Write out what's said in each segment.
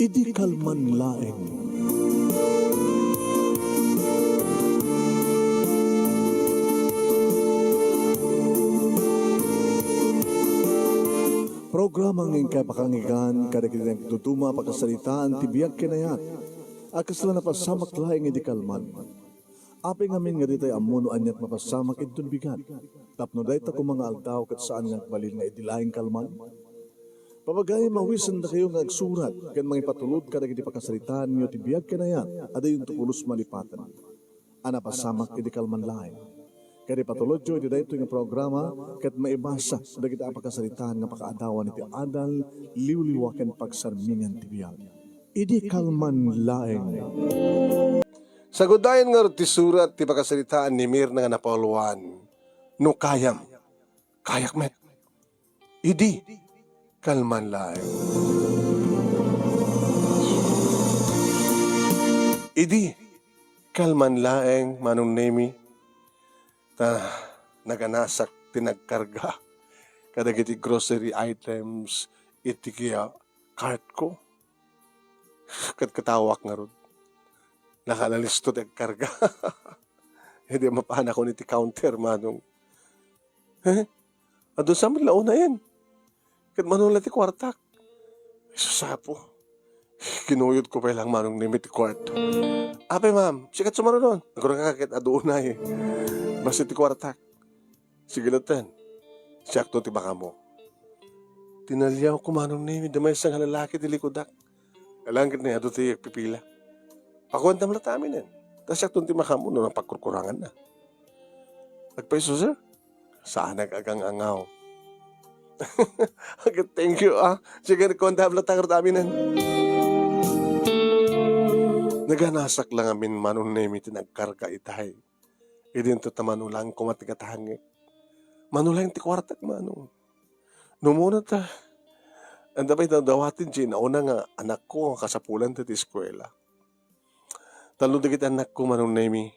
idi kalman laeng. Programa ng kapakangigan, kadagitang tutuma pagkasalitaan, tibiyag kinayat, akasla na pasamak laing idi kalman. Aping amin nga ditay amuno anyat mapasamak itun bigat. Tapno dayta ko mga aldaw kat saan nga balil nga idilaing kalman. Papagay mawisan na kayo nga agsurat, kan mga ipatulod kadagiti pagkasalitaan niyo tibiyag kinayat, aday yung tupulos malipatan. Ana pasamak idi kalman laing. Kaya patulod jo, iti dahito nga programa, kat maibasa, dagiti apakasalitaan nga pakaadawan iti adal, liwliwaken pagsarmingan tibiyag. Idi kalman laeng. Sagudayan nga ti surat ti pakasalitaan ni Mir nga napawluan, no kayam, kayak met, idi kalman laeng. Idi kalman laeng manong nemi, ta naganasak tinagkarga kadagiti grocery items iti kaya cart ko kat katawak nga rod nakalalisto tagkarga hindi mapana ko niti counter manong ado sa amin launa yan kat manong ti kwartak susapo kinuyod ko pa lang manong nimit ti kwarto apay ma'am sikat sumaro nun nagkurang kakakit ado una eh basta ti kwartak. Sige latan. Siyakto ti baka mo. Tinalyaw ko manong nimi. Damay isang lalaki ti likodak. Kalangkit na yato ti pipila. Pakuantam lang tamin yan. Tapos siyakto ti baka mo. Nung pagkurkurangan na. Nagpaiso sir. Saan nag-agang angaw. Thank you Sige nagkuantam lang tangar tamin yan. Naganasak lang amin manong nimi ti nagkarga itahay. Idinto ta manulang kumatigatahangi. Manulang ti kwartak manong. Numuna ta. Anda ba'y dawatin siya. Nauna nga anak ko ang kasapulan ti eskwela. Talo digit anak ko manong nemi.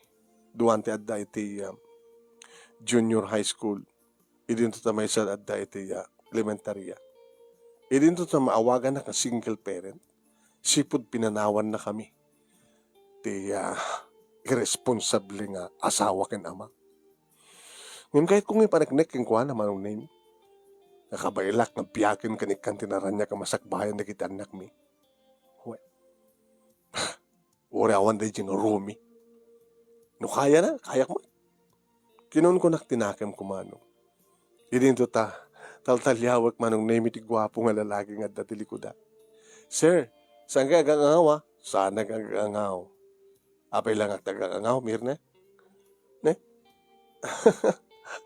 Duwante adda iti junior high school. Idinto ta may sa adda iti elementarya. Idinto ta maawagan na ka single parent. Sipod pinanawan na kami. Ti irresponsable nga asawa ken ama. Ngayon kahit kung ipanagnek yung kuha naman ang name, nakabailak ng piyakin kanikan tinaran niya kamasakbayan na kita anak mi. Huwag. Uri awan day dyan rumi. No kaya na, kaya mo. Kinon ko naktinakem kumano. Idinto ta, taltalyawak manong name iti gwapo nga lalaki nga datilikuda. Sir, saan ka agangaw Saan nagagangaw? Apay lang at nagagangaw, Mirna? Ne?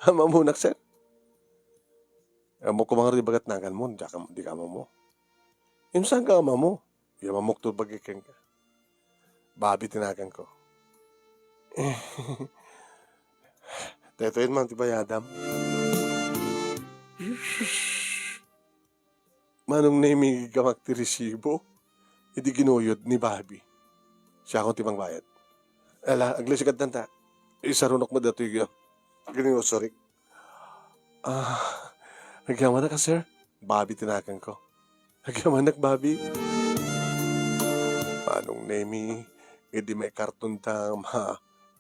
Mamunak, sir. Mo kumang ribagat nagan mo, di ka mo. Yung saan ka mo? Yung mamukto bagikeng ka. Babi tinagan ko. Tetoin man, di ba, Yadam? Manong name gamak ti resibo, hindi ginuyod ni Babi. Siya akong timang bayad. Ala, aglisikat nanta. Isarunok mo dato yung sorry. Nagyaman na ka, sir. Babi tinakan ko. Nagyaman na, Babi. Manong nemi, hindi may karton tam,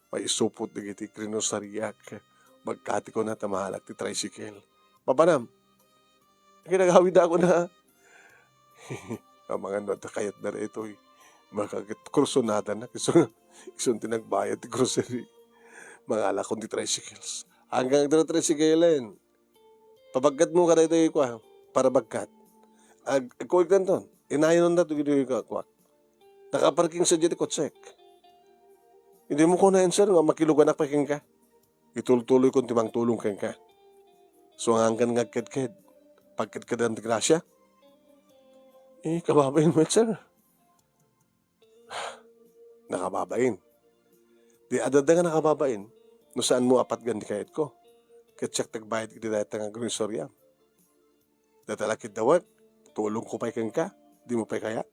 may isupot na giti krinosariak. Magkati ko na tamahalak ti tricycle. Papanam, ginagawid ako na. Ang mga nota kayat na ito makagit kursunada na isun tinagbayad ti grocery. Mga alakon ti tricycles. Hanggang ito na tricyclein. Pabagkat mo ka na ito kwa para bagkat. Kuwag na ito. Inayon na ito ginoy ka kwa. Nakaparking sa dito kotsek. Hindi mo ko na sir nga makilugan na paking ka. Itultuloy kong timang tulong kang ka. So hanggang ngagked-ked. Pagked-ked ang grasya. Kababain mo sir. Nakababain. Di adada nga nakababain. No saan mo apat gandi kayat ko. Katsak tagbayad iti dahit nga grocerya. Datalakit dawat. Tulong ko pa'y kang ka. Di mo pa'y kaya.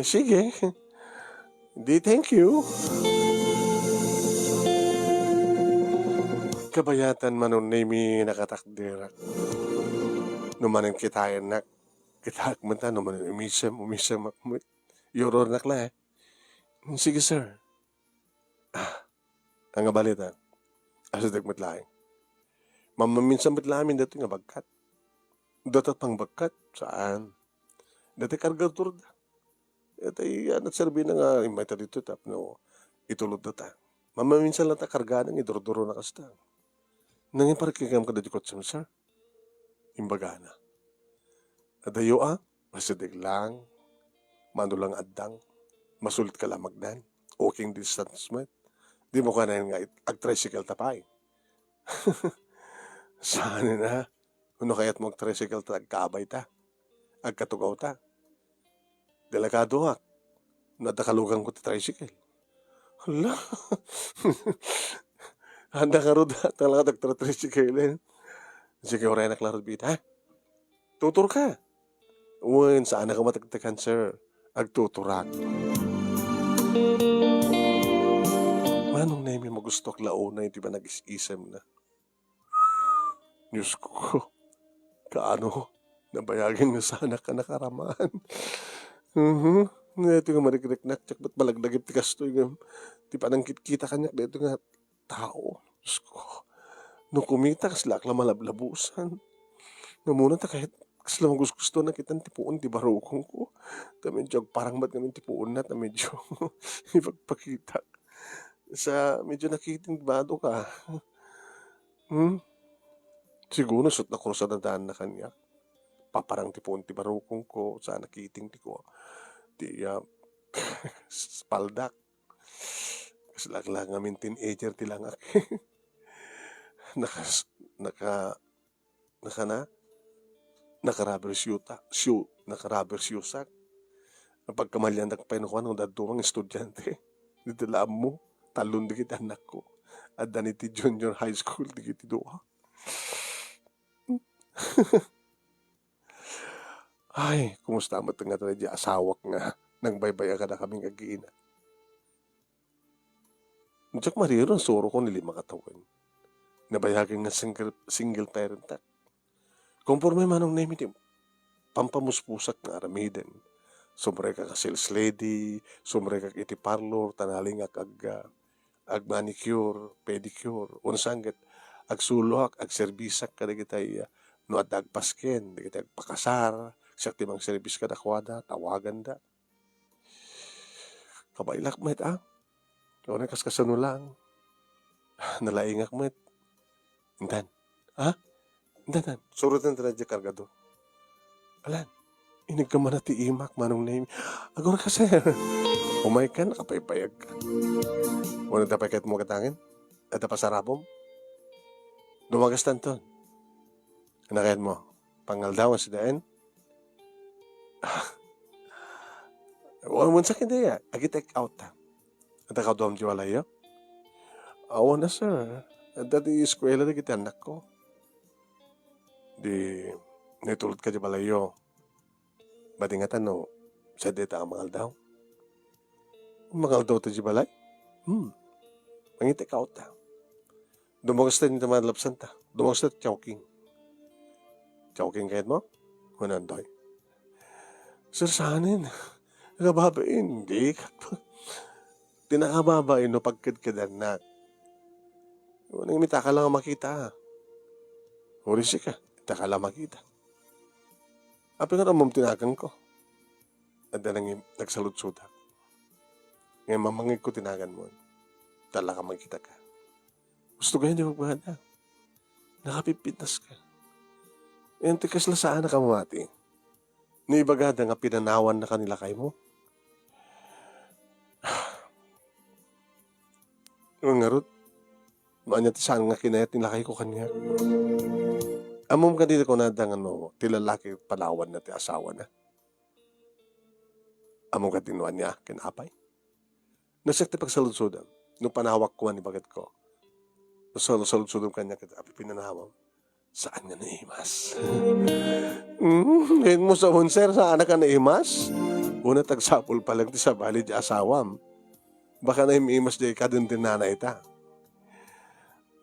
Sige. Di thank you. Kabayatan manon nami nakatakdera. Numanin kitayan nak. Kita akmenta naman umisam akmet. Yoror nakla eh. Sige sir. Ang balita. Asa dagmat laing. Mamaminsan lamin dito nga bagkat. Datat pang bagkat. Saan? Dati kargatur da. Ito yan at serbi na nga imay ta dito tapno itulod na ta. Mamaminsan lang ta karga nang idurduro na kasta. Nangin parikigam ka dadikot sa sir. Imbaga na. Adayo basta lang. Manulang addang. Masulit ka lang magdan. Walking distance mo. Di mo ka na nga ag-tricycle tapay. Saan na? Ano kaya't mo ag-tricycle ta agkaabay ta? Agkatugaw ta? Delikado nadakalugan ko ti tricycle. Hala. Handa ka ro talaga tricycle eh. Sige, oray na klaro bita. Tutur ka. Uwan, saan na ka matagtagan, sir? Agtuturak. Manong na yung magustok launa, hindi ba nag-isisem na? Diyos ko, kaano, nabayagin nga sana ka nakaramaan. Ito nga marikrik-nak, tsak ba't malagdagip ti kasto yung di pa nang kita kanya, ito nga tao. Diyos ko, nung kumita kas lakla malablabusan. Namuna ta kahit kas lang gusto na kitang tipuon ti barukong ko. Ta medyo parang ba't namin tipuon na ta medyo ipagpakita. Sa medyo nakiting bado ka. Siguro sut na kursa na daan na kanya. Paparang tipuon ti barukong ko sa nakiting ti ko. Ti spaldak. Kasi lang namin teenager ti lang ak. Naka-rubber shoesak. Kapag kamalyan nagpahinukuhan ng dadumang estudyante, ditilaan mo, talon di kita anak ko. At daniti junior high school, di kita doha. Ay, kumusta mo nga talaga di asawak nga, nang baybaya ka na kaming kagiina. Diyak mariron, suro ko nilima katawan. Nabayagin nga single parent ta. Conforme manong name iti, pampamuspusak nga aramiden. Sumre ka sales lady, sumre ka iti parlor, tanaling ag manicure, pedicure, unsangget, ag sulok, ag servisak kada kitay no at agpasken, di kita agpakasar, siya timang service ka dakwada, tawagan da. Kabailak met Kau na kaskasano lang. Nalaingak met. Intan. Intan. Surutan ta na dya kargado. Alan. Inig ka man na ti imak manong name. Agora ka sir. Umay ka, nakapaypayag ka. Wala tapay kahit mo katangin? At pasarabom? Dumagas tanton. Anakayat mo? Pangaldawan si Daen? Wala mo sa kindi agi take out ta. At ako doon di wala yo? Awa na sir. At dati eskwela na kita anak ko. Di natulad ka di balayo. Ba't nga tanong, sa dita ang mangal daw? Mangal daw ta di balay? Mangiti ka out ta. Dumagas ta nito madlapsan ta. Dumagas ta chowking. Chowking kahit mo? Manandoy. Sir, saanin? Nakababain. Hindi ka pa. Tinakababain no pagkadkadan. Nang imita ka lang makita. Urisi ka. Ita ka lang makita. Api nga ramam tinagang ko. At nang nagsalutsuda. Ngayon mamangig ko tinagan mo. Tala ka makita ka. Gusto ka hindi magbahada. Nakapipitas ka. Yan tikas la saan na kamati. Naibagada nga pinanawan na kanila kay mo. Ang ngarot. Maanya ti saan nga kinayat nilakay ko kanya. Amom ka dito ko na dang tilalaki palawan na ti asawa na. Amom ka tinuan niya, kinapay. Nasak ti pagsaludsudan. Nung panawak ko ni bagat ko. Saludsudan kanya kita api pinanawam. Saan nga naimas? Ngayon mo sa hunser, saan ka naimas? Una tagsapol pa lang ti sa bali di asawam. Baka na imimas di ka din na ita.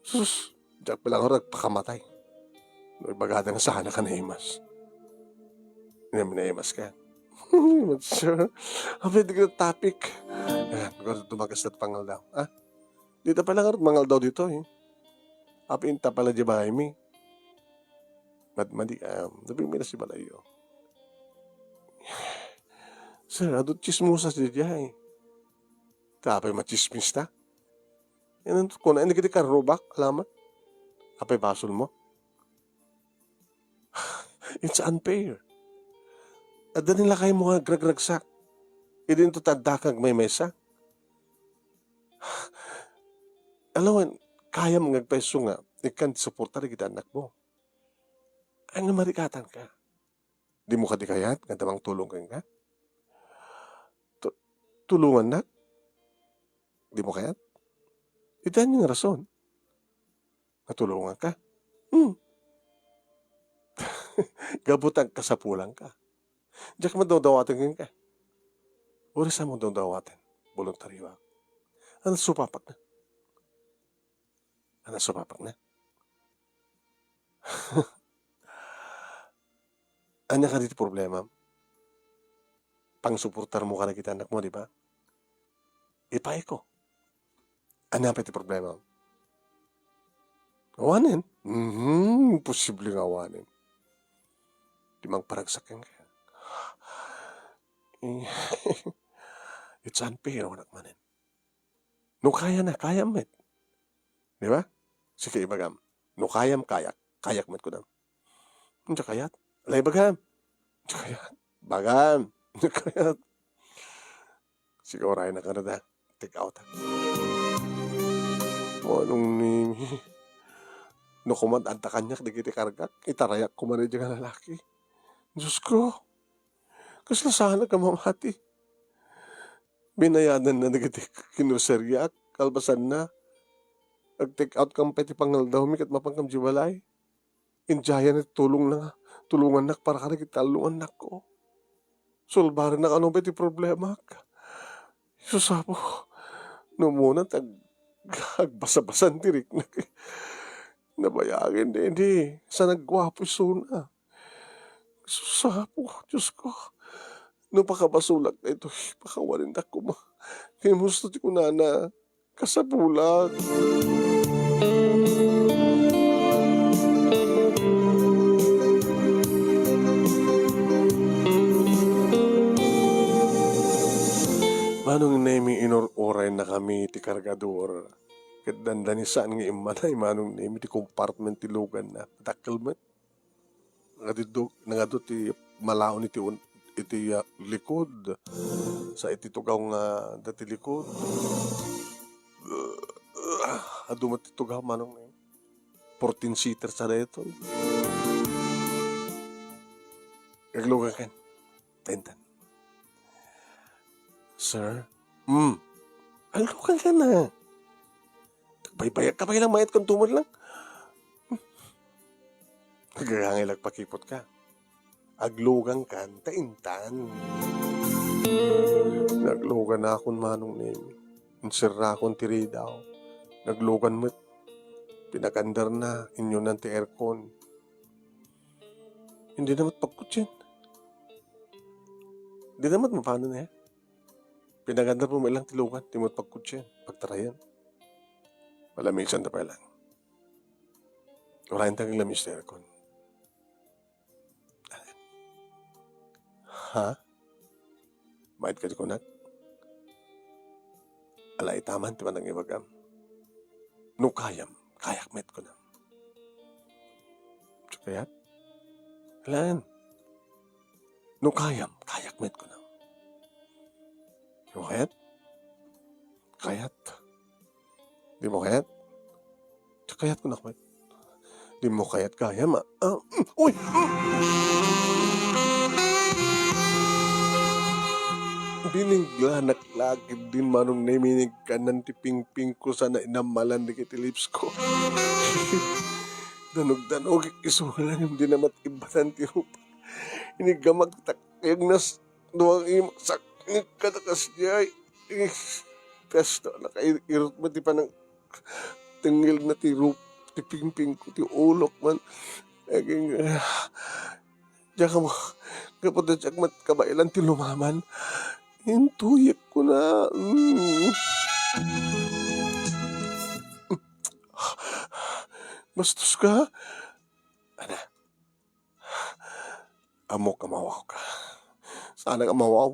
Sus, diyak palang ako nagpakamatay. Nagbagadang sana ka naimas. Minamas ka. Sir, pwede ka ng topic. Ayan, kung tumagas na pangal daw. Ah, dito pala nga mangal daw dito eh. Apinta pala di bahay mi. Madi, nabing na si Balayo. Sir, adot chismosa si Jai. Tapay machismis ta. Yan, kung hindi kita karobak, alamat. Apay basol mo. It's unfair. At nila kayo mga gragragsak. Idin to tadakag may mesa. Alam mo, kaya mga nagpaiso nga, ikan suporta rin kita anak mo. Ang marikatan ka. Di mo ka di kayat, nga damang tulong ka. Tulungan na. Di mo kayat. Itan yung rason. Natulungan ka. Gabutang ka sa pulang ka. Diyak mo daw-dawatin ka. Oras mo daw-dawatin. Voluntaryo ako. Ano supapak na? Ano supapak na? Anya ka dito problema? Pang-suportar mo ka na kita anak mo, di ba? Ipay ko. Ano pa iti problema? Awanin? Imposible nga awanin. Di mang paragsakin ka. It's unfair, anak manin. No kaya na, kaya met. Di ba? Sige, ibagam. No kayam, kayak. Kayak met ko na. Hindi kayat. Alay, bagam. Hindi kayat. Bagam. Hindi kayat. Sige, oray na ka na da. Take out. O, anong nimi? No kumandanta kanyak, di kita kargak. Itarayak kumanay dyan nga lalaki. Diyos ko. Kasla sana ka mamati. Binayanan na nagatik kinuseryak. Kalbasan na. Ag-take out kang peti pangal daw. Mikat mapangkam jibalay. Injayan at tulungan nak para ka nagkitalungan nak ko. Sulbaran na anong peti problema ka. Susapo. No muna agbasa-basan tirik na. Nabayagin din sa nagwapo suna. Susapo. Diyos ko. No pakabasulag na ito, pakawarin na ko ma. Kimusto ti ko na kasabulag. Manong nemi inor-oray na kami ti kargador. Kat dandanisaan nga imanay, manong nemi ti compartment ti lugan na. Takal met. Nga ti malao ni iti likod. Sa iti tugaw nga dati likod. Adumat ti tugaw manong nemi. 14-seater sa na ito. Kaglugan kan. Tentan. Sir? Aglugan ka na. Baybayag ka pa ilang mayat kung tumod lang. Kagangay lagpakipot ka. Aglugan ka, taintan. Naglugan na akong manong name. Insira akong tiri daw. Naglugan mo't. Pinagandar na, inyo nanti aircon. Hindi namat pagkutsin. Hindi namat mapano na yan. Pinagandar mo ilang tilugan, di mo't pagkutsin, pagtarayan. Malamisan na pa lang. Wala yung tagang lamis na aircon. Ha? Mahit ka di kunak? Alay taman, timan ang ibagam. No kayam, kayak met ko na. Kayat? Alaan. No kayam, kayak met ko na. Di mo kayat? Kayat. Di mo kayat? Kayat ko na kayat. Di mo kayat kaya ma. Uy! Binigla naklagid din manong naminig ka ng tiping-ping ko sana inamalan di kiti lips ko. Danog-danog isulan yung dinamat ibatan ti rupa. Inigamag takyag nas duwang imaksak katakas niya. Testo nakairot mo di pa ng tingil na ti rupa. Tiping-ping ko ti ulok man. Aging diyan ka mo Kapag na siya kabailan ti lumaman, intuyik ko na. Bastos ka? Ana, amok amawaw ka. Sana ka mawaw.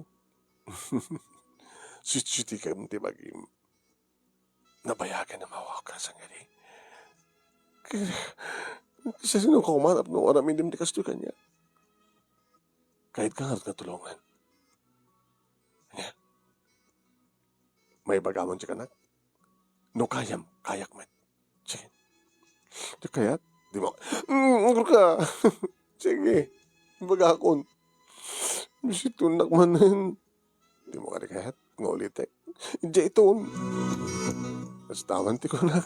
Siti ka ti bagim. Nabayagan na mawaw ka sa ngari. Kasi sino ka umanap nung aramin dim di kasto kanya. Kahit ka nga tulungan. Anya, may bagamon siya kanak. No kayam, kayak met. Sige. Di kayat? Di mo. Angkor ka. Sige. Bagakon. Bisitunak manan. Di mo ka di kayat. Ngulitek. Diya iton. Mas taman ti ko nak.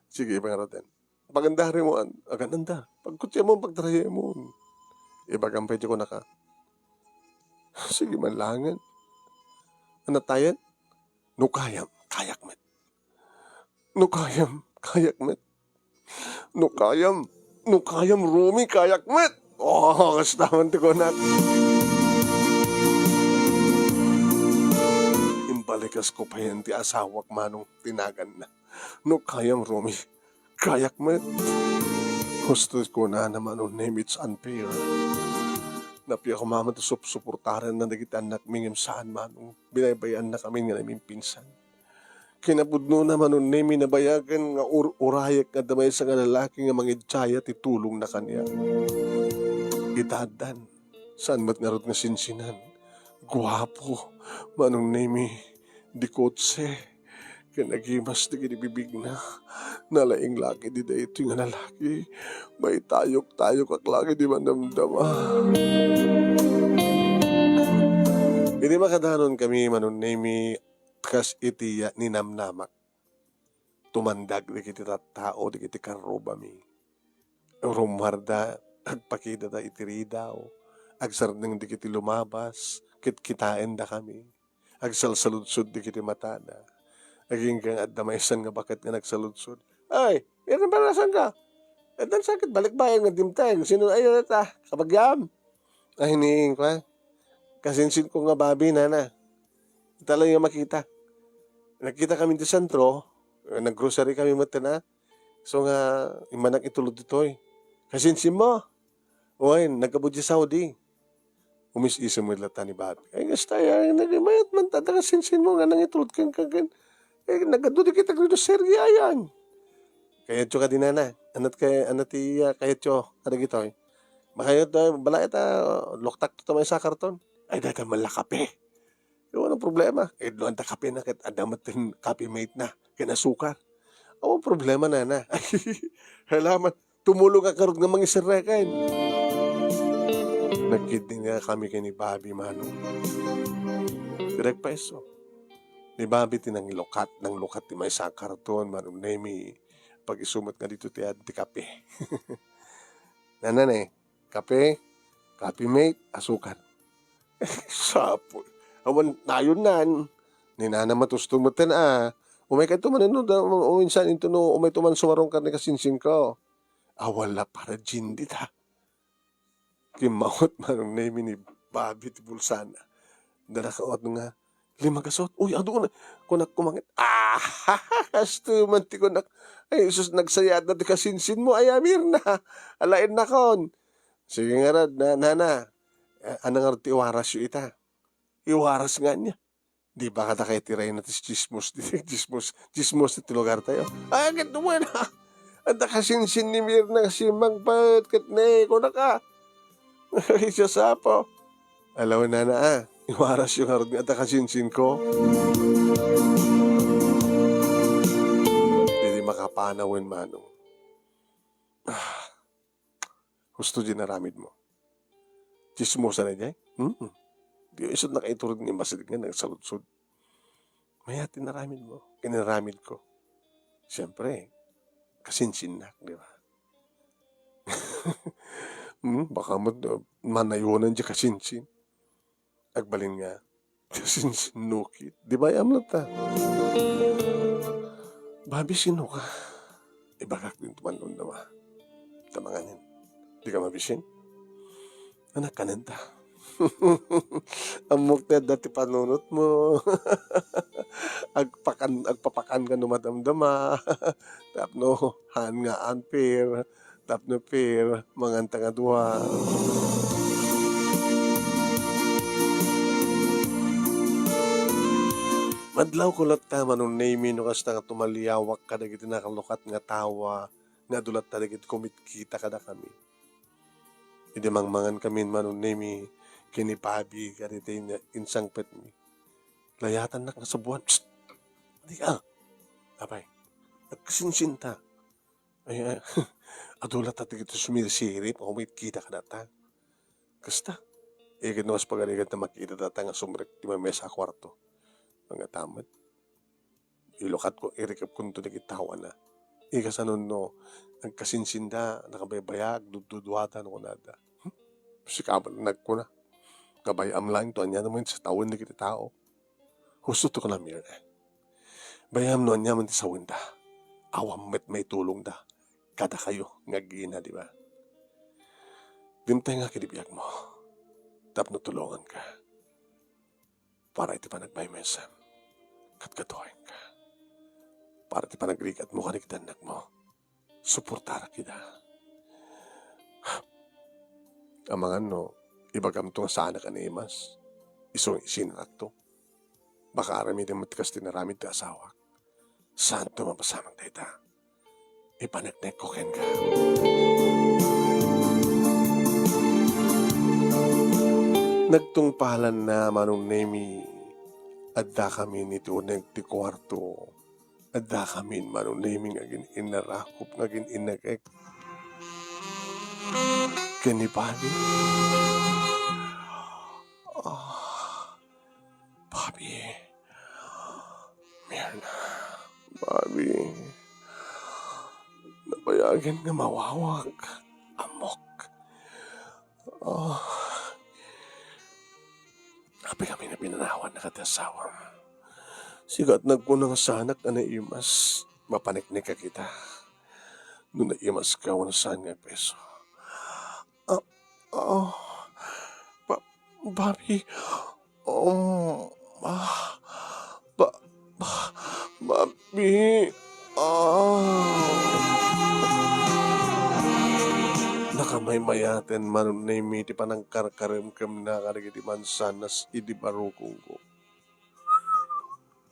Sige, pangaraten. Pagandari mo an. Agandanda. Pagkutya mo, pagtraye mo. Ibagampay ko na ka. Sige, manlangan. Anatayan? Nukayam, kayak met. Nukayam, kayak met. Nukayam, Rumi, kayak met. Oh, kastaman ti ko nak. Imbalikas ko pa yan ti asawak manong tinagan na. Nukayam, Rumi, kayak met. Gusto ko na naman o name it's unfair. Napiya ko mama to suportaran na nagita anak mingim saan manong binabayan na kami nga namin pinsan. Kinapudno naman o name nabayagan nga urayak nga damay sa nga lalaki nga mangidtsaya ti tulong na kanya. Itadan, saan mat nga rod nga sinsinan. Guwapo, manong name di kotse. Kinagimas di kinibibig na. Nalaing laki di da ito nga lalaki. May tayok-tayok ak laki di manamdama. Hindi makadanon kami manon nemi kas itiya ni namnamak. Tumandag di kiti tao di kiti karobami. Rumarda agpakita da itiridaw. Agsarnang di kiti lumabas. Kitkitain da kami. Agsalsaludsod di kiti matada. Naging kang at damaisan nga bakit nga nagsaludsod. Ay, yan ba nasan ka? At ang sakit, balikbayan nga dimtang. Sino ay nata? Kapagyam. Ay, hiniing ko. Kasinsin ko nga babi, nana. Talagang yung makita. Nakita kami di sentro. Nag-grocery kami mata na. So nga, imanak itulog dito eh. Kasinsin mo. Uy, nagkabudya Saudi. Umis-isa mo ilata ni babi. Ay, gastaya, nagmayat man. Kasinsin mo nga nang itulog kang kagan. Eh, nagkadudik kita dito Sergey ayan. Kaya tso ka din na. Anat kaya tso. Ano gito eh. Makayot balay loktak to may sa karton. Ay, dahil malakape. Yung anong problema? Eh, doon ta kape na kit adamatin kape mate na. Kinasukar. Ang problema na. Halaman. Tumulong ka karot ng mga isirrekan. Nagkidin nga kami kay ni Bobby Manong. Direct peso. Ni Bobby tinang lukat ti may sa karton manong nemi pag isumat nga dito ti kape. Nanan eh, kape mate, asukar. Sapo. Awan nayon nan. Ni nana matustumutan umay ka tumanan no, uminsan ito no, umay tuman sumarong ka ni kasinsin ko. Wala para jindi ta. Kimawat manong nemi ni Bobby ti bulsana. Dalakaot nga, 5 kasot. Uy, ado ko na. Kunak kumangit. Kastuman ti kunak. Ay, sus, nagsayad na ti kasinsin mo. Ay, amir na. Alain na kon. Sige nga rad, nana. Anang nga ti iwaras yu ita. Iwaras nga niya. Di ba kata kay tiray na ti chismos. Chismos ti lugar tayo. Ay, agad naman ha. Anda kasinsin ni Mirna kasi magpat kat ne. Kunak ka. Ay, sasapo. Alaw na iwaras yung harod nga kasinsin ko. Hindi makapanawin manong. Gusto din naramid mo. Chismosa na dyan? Di isod na kaiturod ni Masid nga nagsaludsod. Maya tinaramid mo. Kinaramid ko. Siyempre, kasinsin na, di ba? Baka manayunan dyan kasinsin. Agbalin nga. Sinukit. Di ba yam na ta? Babi, sino ka? Ibagak din tumanong naman. Tamanganin. Di ka mabisin? Anak ka nanta. Amok na dati panunot mo. Agpapakan ka no madamdama. Tapno, han nga unfair. Tapno fair, manganta nga duha. Madlaw kulot ta manong name no kasta nga tumaliyawak ka dagiti nakalukat nga tawa nga dulat ta dagiti kumitkita kada kami. Idi mangmangan kami manong name kini pabi kaditi insang pet mi. Layatan nak nga sa buwan. Psst! Di ka. Apay. Nagkasinsinta. Ay, adulat ta dagiti sumirisirip kumitkita kada ta. Kasta. Ikin was pagaligan na makita data nga sumrek di mamesa kwarto. Mga tamad. Ilokat ko, irikap ko nito nagitawa na. Ikasanon no, nagkasinsinda, nakabaybayag, dududuwatan ko nada. Sikaban na ko na. Kabayam lang to, anya naman sa tawin na kita tao. Husto to ka na mir eh. Bayam no, anya man sa winda. Awam met may tulong da. Kada kayo, ngagina, di ba? Dimtay nga kinibiyag mo. Tapno tulungan ka. Para iti pa nagbaymesan. Katkatuhin ka. Para iti pa nagrikat mo kanikdanak mo. Suportara kita. Amangan no, ibagam to nga sana ka ni Imas. Isong isinarak to. Baka arami din matikas tinaramid ta asawa. Saan to mapasamang data? Ipanagnek ko ken ka. Nagtungpalan na manong nemi. Adda kami nito ti kwarto. Adda kami manong nemi ngagin inarakop ngagin inagek. Kanipani. Bobby. Mirna. Bobby. Nabayagan nga mawawag. Amok. Habi kami na pinanawan na katasawa. Sigat nagkunang sanak na naimas. Mapaniknik ka kita. Nung naimas ka, wala saan nga peso. Bobby. Bobby. Nakamay-mayaten man na imiti pa ng karkarim-kam na karagiti mansanas idi barukong ko.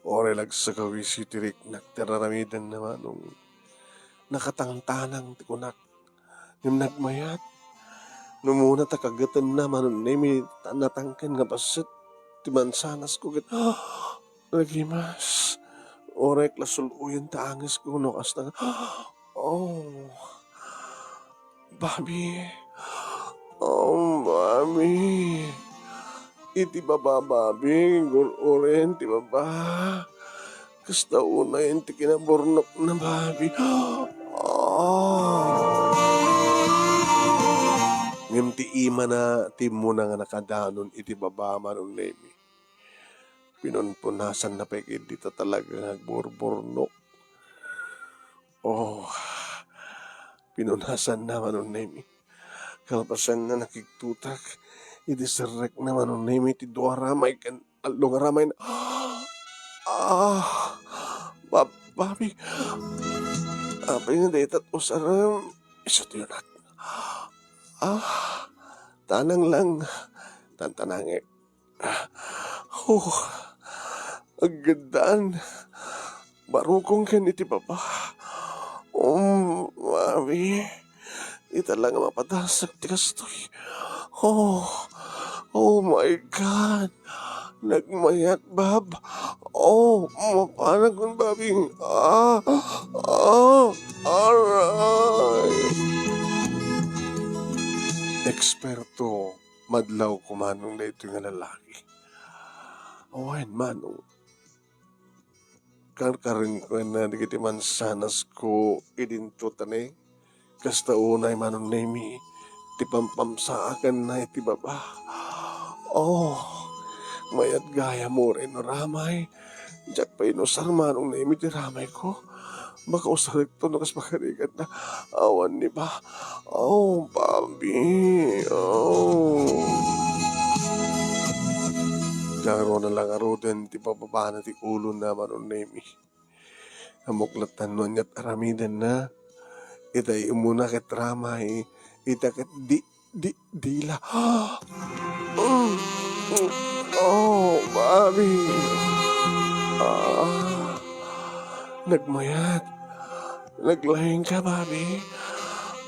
Ore sa kawisi tirik nagtararamidan naman nung nakatangtanang tikunak. Yung nagmayat. Numuna takagatan naman nung nimi natangkan nga pasit ti mansanas ko git. Nagimas. Ore klasuluyan taangis ko no asta. Bobby. Mami. Iti baba, Bobby. Gururin, ti baba. Kasta una yun, ti kinaburnok na, Bobby. Ngam ti ima na, ti muna nga nakadanon, iti baba manong nemi. Pinunpunasan na pekid dito talaga nagburburnok. Pinunasan na manong nemi. Kalpasan na nakiktutak. Iti serek na manong nemi. Iti dua ramay kan. Along ramay na. Bobby. Apay nga daytat usaram. Isa to yun at. Tanang lang. Tantanangi. Agandaan. Barukong kan iti baba. Mami, ita lang mapadasak ti kastoy. Oh my God. Nagmayat, Bob. Mapanag kong babing. Alright. Eksperto, madlaw kumanong na ito nga lalaki. Awain manong. Karkarin ko na digiti mansanas ko idinto tanay. Kasta unay manong nemi. Ti pampamsa akan na iti baba. Mayat gaya mo rin ramay. Diyak pa inusar manong nemi ti ramay ko. Baka usarik to nakas makarigat na awan ni ba. Bobby. Nagkaroon na lang arudan ti pababa na ti ulo na manon nemi. Amuklatan no niya't aramidan na. Itay umuna ket ramay. Ita ket dila. Mm, mm. Oh, mami. Ah, nagmayat. Naglahing ka, mami.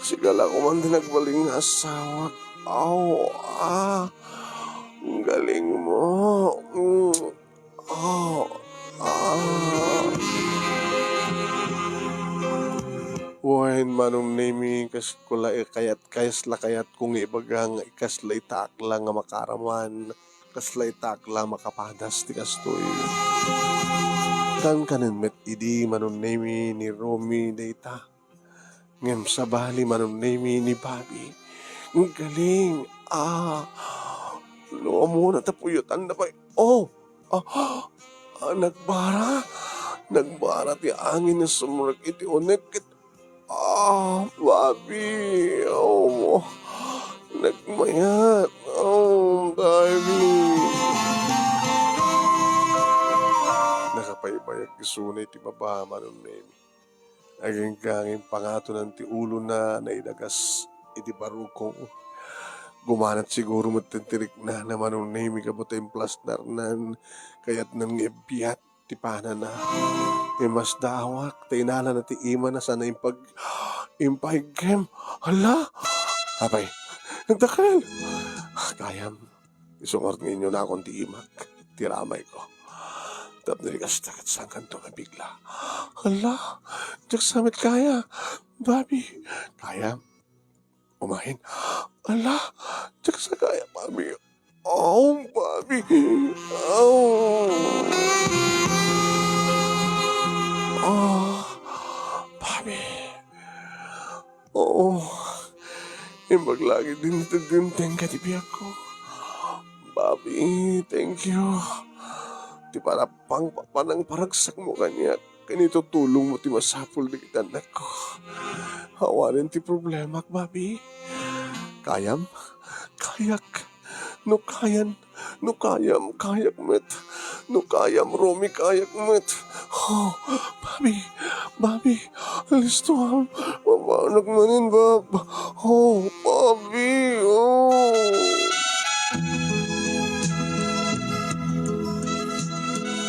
Sigala ko man din nagbaling na asawa. Oh, ang galing mo. Oh, Wain manong nami kas kula kayat kayas la kayat kung ibagang ikas la itakla nga makaraman kas la itakla makapadas ti kastoy. Kan kanen met idi manong nami ni Romy data. Ngem sa bali manong nami ni Bobby. Ang galing. Luwa mo na tapuyutan na ba? Oh! Nagbara. Nagbara ti angin na sumurag iti unek. Bobby. Oh, nagmayat. Oh, Bobby. Nakapaybayag isunay ti baba manong nemi. Aging ganging pangato ng ti ulo na naidagas iti barukong. Gumanat siguro matentirik na naman nung nemi kabutay plastar nan kayat nang ibiyat ti panan na. Mas dawak, tainala na ti ima na sana impahigem. Hala! Abay, nagdakal! Kayam, isungort ninyo na akong ti imak, ti ramay ko. Tap nilikas takat sang kanto nga bigla. Hala! Diyak samit kaya. Babi, kaya umahin. Ala, diyak sa kaya, Babi. Oh, Babi. Oh. Oh, Babi. Oo. Imbag lagi din ito dinteng katibiyag ko. Babi, thank you. Ti para pang panang paragsak mo kanya. Kanito tulong mo ti masapul di kitanak ko. Hawanin ti problema, Babi. Kayam? Kayak. No kayan. No kayam. Kayak met. No kayam. Romy kayak met. Oh, Babi. Babi. Alis to ha. Mabanak manin, Bab. Oh, Babi. Oh.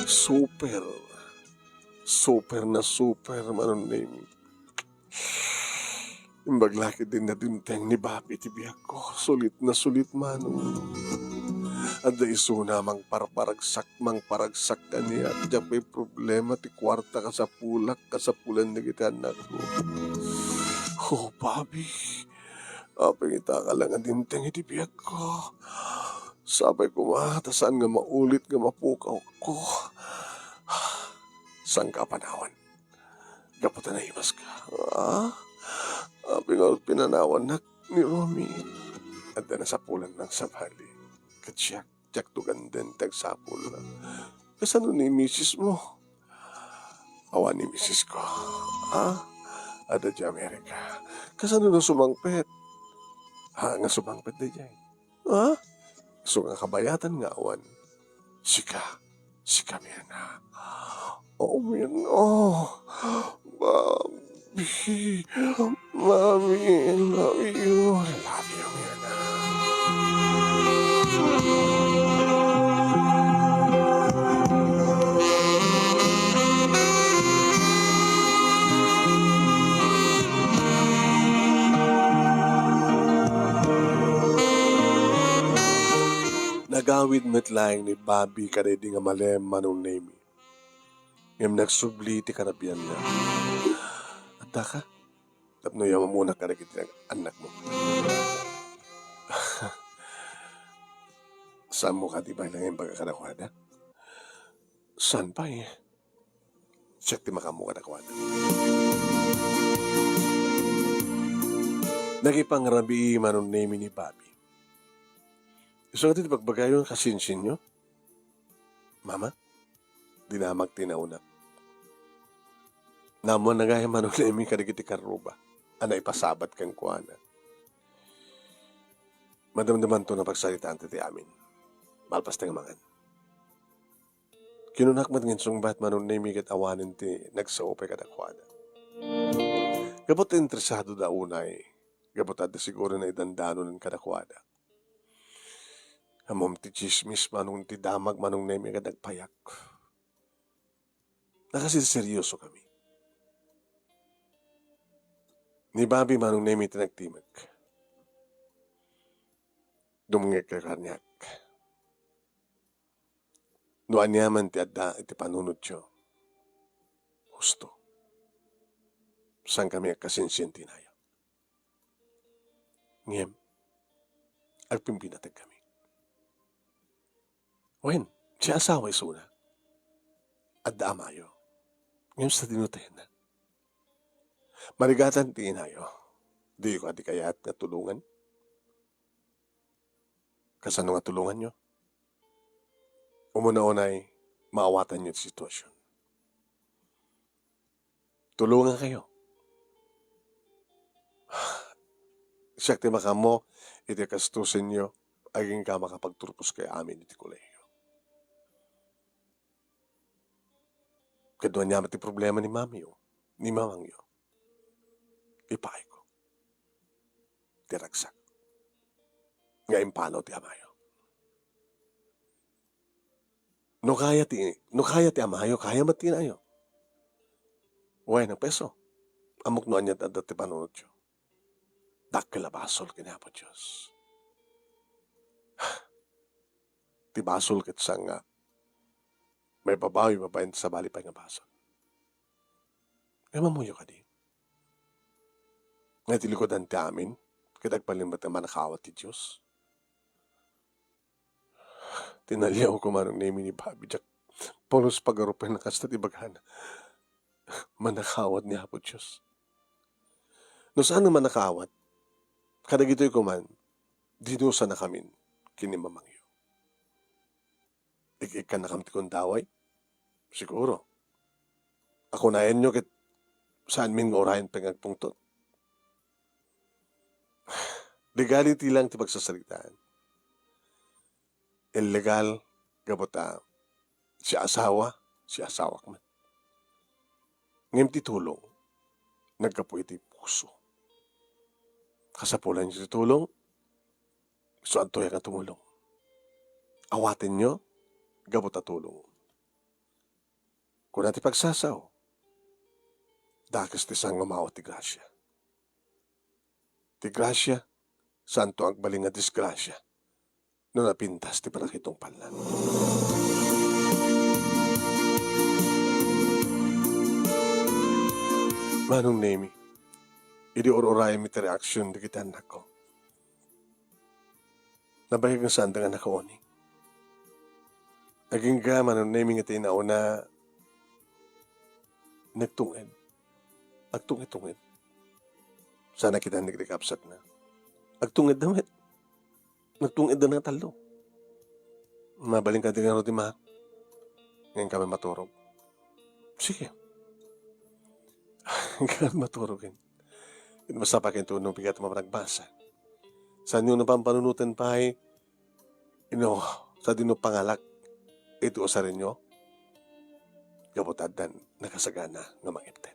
Super. Super na super manon name. Imbaglaki din na dinteng ni Babi ti biyak ko. Sulit na sulit manong. At da iso na mang paragsak kaniya. At diyan may problema ti kwarta kasapulan na kita anak ko. Oh, Babi. Apeng ita ka lang ang dinteng iti biyak ko. Sabay ko tasan nga maulit nga mapukaw ko. Sang kapanawan. Gaputan na imas ka. Apeng pinanawan na ni Romy. At na sa pulan ng sabali. Katsyak tugan din tagsapul. Kasano ni misis mo? Awan ni misis ko. Ada di Amerika. Kasano na sumangpet? Nga sumangpet na dyan. So nga kabayatan nga awan. Sika Mirna. Oh, Mirna. Babi. Mami, I love you. I love you, Mirna. Nagawid metlaing ni Bobby kadedi nga malem manong nemi. Ngem nagsubli ti karabian niya. At ka? Tapno yaw muna ka rin anak mo. Saan mo ka diba lang yung pagkakadakwada? Saan pa eh? Siyak ti makamu kadakwada. Nagipangrabi manong nemi ni Bobby. Gusto natin pagbagayon kasinsin nyo? Mama, dinamag tinaunak. Namon na gaya manong nemi kadagiti karuba. Ana ipasabat kang kuana. Madamdaman to na pagsalitaan ti amin. Malpas tangamangan. Kinunakmat ngin sungbat manon nemi ket awanen ti nagsaopay kadakwada. Gabot interesado da unay, gabot adda siguro na idandano ng kadakwada. Amom ti chismis manong ti damag manong nemi kadagpayak. Nakasiseryoso kami. Ni Bobby manong nemi ti nagtimag. Dumungeg ka kanyak. No anyaman ti adda iti panunod siyo. Husto. Saan kami kasinsin tinayo. Ngem, agpimpinatag kami. Wen, siya asawa isuna. Adda amayo. Ngem sa dinutayan na. Marigatan ti inayo. Di ko adi kayat nga tulungan. Kasano nga tulungan nyo? Umuna-unay, maawatan nyo ti sitwasyon. Tulungan kayo. Siyak ti makamo, iti kastusin nyo, aging ka makapagturpos kay amin iti kolehiyo. Kadwa niya ti problema ni mami yo, ni mamang yo. Ipay ko. Tiragsak. Nga impano ti amayo. No kaya ti amayo, kaya matinayo. Uway, ng peso. Amok no anyat at ti panunod yo. Dakilabasol kinapot Diyos. Ti basol ket sang may babawi mapain sa bali pa nga basol. Kaya mamuyo ka di. Nga tilikodan ti amin, kitagpalimbat na manakawat ti Diyos. Tinalyaw ko manong name ni Bobby Jack. Polos pagarupan na kasta ti bagana. Manakawat ni Apo Diyos. No saan na manakawat? Kadagito'y kuman, dinusa na kamin, kinimamangyo. Ikan na kamti kong daway? Siguro. Ako na nyo kit saan min orahin pangagpungtot. Legality lang ti pagsasalitaan. Illegal, gabota, si asawak man. Ngem ti tulong, nagkapoy ti puso. Kasapulan nyo ti tulong, so anto yan tumulong. Awatin nyo, gabota tulong. Kung nati pagsasaw, dakas ti sang mamaw ti grasya. Ti grasya, santo agbaling nga disgrasya, no napintas ti parakitong palan. Manong nemi, idi or-oray mi ti reaksyon di kita anak ko. Nabayag ng saan nga nakaoni. Naging ka manong nemi nga tinauna, nagtungid. Agtungid-tungid. Sana kita nagdikapsat na. Agtungid damit. Nagtungid na nga talo. Mabaling ka din nga rin ma. Ngayon kami maturog. Sige. Ngayon maturogin. Basta pa kinto nung pigat mo nagbasa. Sa nyo na pampanunutan pa ay sa dino pangalak ito sa rin nyo gabutadan nakasagana nga mangipten.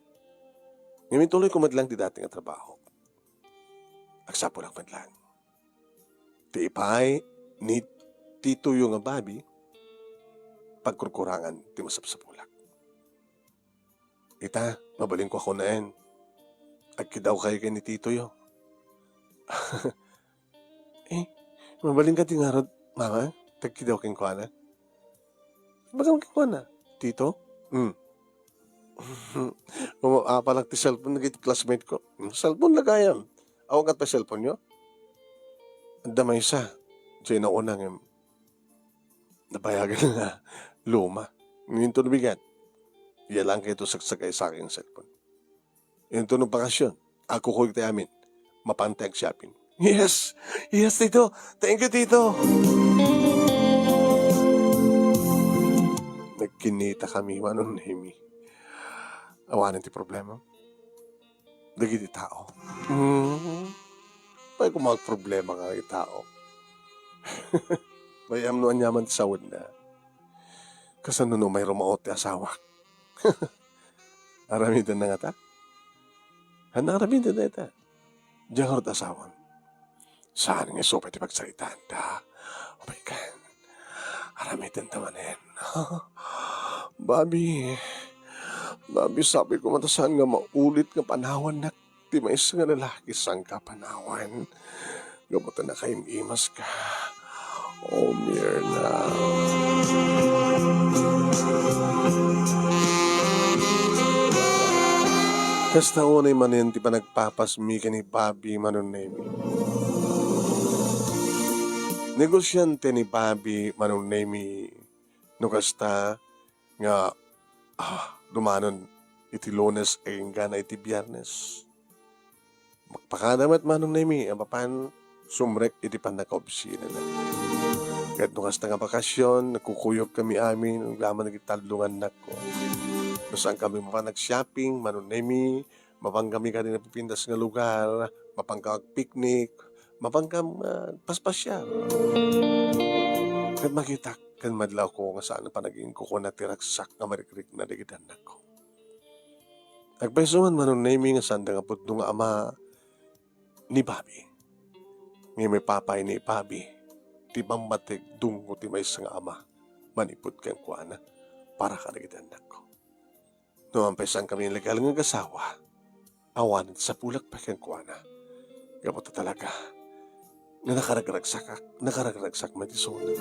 Ngayon tuloy ko madlang di dating trabaho. Agsapo lang madlang. Ti ipay ni Tito yung nga babi pagkurkurangan ti masapsapulak. Ita, mabaling ko ako na yan. Agkidaw kayo kay ni Tito yo. Mabaling ka tingarod, mama, tagkidaw kay ko na. Bagang kay na, Tito? Palang ti cellphone, nagit classmate ko. Cellphone lagayam. Awag at pa cellphone nyo? Ang damay sa. Diyan na unang nabayagan na luma. Ngayon ito nabigat. Yan lang kayo ito sagsagay sa aking cellphone. Yung ito nung bakasyon, ako ko ito amin, mapantag shopping. Yes, Tito. Thank you, Tito. Nagkinita kami, manong nemi. Awanan ti problema. Dagi di tao. Pa'y kung problema ka ng tao. Bayam no anyaman sa na. Kasano no may rumaot ti asawa. Aramidan na nga ta. Aramidan na ita. Diyan harot asawa. Saan nga so pwede pagsalitaan ta? Oh my God. Aramidan tamanin. Babi. Babi, sabi ko matasan nga maulit nga panawan na ti mais nga lalaki sang ka panawan. Gabuta na kayong imas ka. Oh, Mirna. Kasta unay manin ti pa nagpapasmi ka ni Bobby manunemi. Negosyante ni Bobby manunemi no kasta nga dumanon iti Lunes ay gana iti Biyernes. Magpakadamat manunemi ang papan sumrek iti panakaobsina na. Kahit nung kasta nga bakasyon, nagkukuyog kami amin, ang laman nagitaldungan na ko. Saan kami mapanag-shopping, manunemi, mapang kami kanina pipindas nga lugar, mapang picnic, mapang paspasyal. Kahit makita kan madlaw ko nga saan pa naging kuko na tiraksak nga marikrik na digitan na ko. Nagpaiso man manunemi nga sanda nga putno nga ama ni Bobby. Nga may papay ni Bobby, ti mambatig dungo ti may nga ama, manipot kang kuana, para ka digitan na ko. Noong paisan kami legal ng kasawa, awan sa pulak pa kang kuana. Gabuta talaga, na nakaragragsak matisona.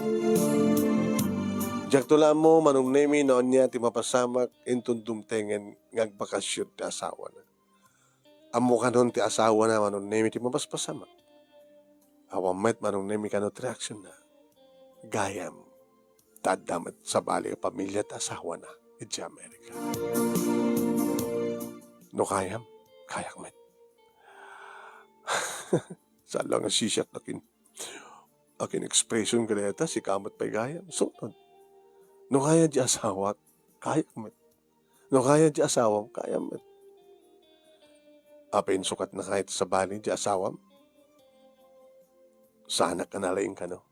Diyak tula mo, manong nemi noon niya ti mapasamak intun dumtengen ngagbakasyon ti asawa na. Amo ka noon ti asawa na manong nemi ti mapaspasamak. Awam met manong nemi ka no reaction na. Gayam, tadamat sa bali pamilya ti asawa na. Iti Amerika. No kayam, kayak met. Saan lang ang sisyak akin expression ka neta, si kamat pa'y gayam. Sunod. No kaya di asawa, kayak met. No kaya di asawam, kaya met. Apin sukat na kahit sa bali di asawam. Sana ka nalaing ka no.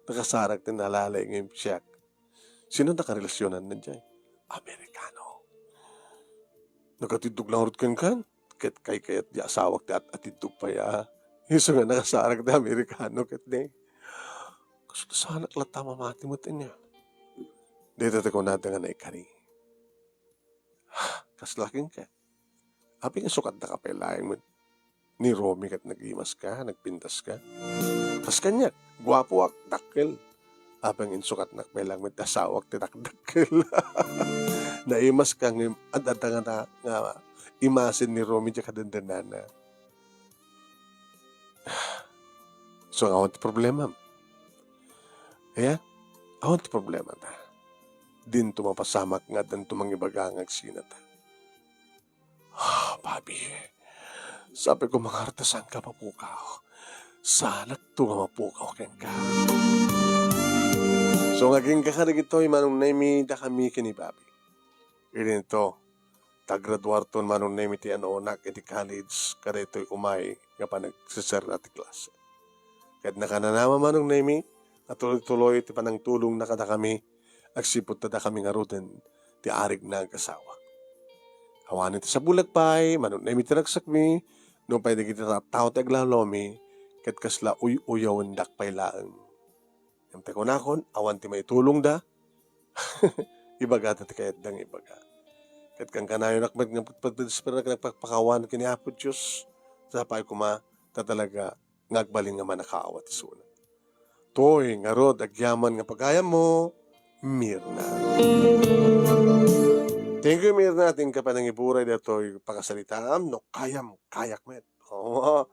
Nakasarag din nalalaing yung siyak. Sino nakarelasyonan na dyan? Amerikano. Nakatidog lang urut kan. Kayat di asawak di atitog pa ya. Yung nga nakasarag na Amerikano kat di. Kasi sana klata mamati mo niya. Dito ko natin nga na ikari. Kaslaking ka. Api nga sukat na kapailayan mo. Ni Romy kat nag-imas ka, nagpintas ka. Kas kanya, guwapo ak, dakil. Abang insukat na kailang may tasawak tinakdakil. Naimas kang adada nga imasin ni Romy dya kadandanana. So, awan ti problema. Kaya, awan ti problema ta. Din tumapasamak nga dan tumangibagangag sinata. Babi, sabi ko mga artasan ka mapukaw. Sana tunga mapukaw keng ka. So, ngaging kakarig ito, manong naimi da kami kini Bobby. Irin ito, tagraduarton manong naimi ti anonak iti college, kada ito'y umay, nga pa nagsisir na ti klase. Kahit nakananama manong naimi, at tuloy-tuloy ti panang tulong na kada kami, agsipot na da kami nga ruten, ti arig na ang kasawa. Hawanin ti sa bulag pa'y, manong naimi ti nagsakmi, nung pa'y nagitira tao ti aglalomi, kat kasla uyawan dak pa'y laang. Yung teko nakon, awan ti may tulong da. Ibaga ti kayat dang ibaga. Kat kang kanayon nakmat nga pagpagdespera ka nagpagpakawan kini Apo Diyos. Sa pa'y kuma, talaga ngagbaling nga manakaawat isuna. Toy, nga rod, agyaman nga pagayam mo, Mirna. Thank you, Mirna. Ating ka pa nang iburay dito yung pagkasalitaan. No, kayak met. Oo,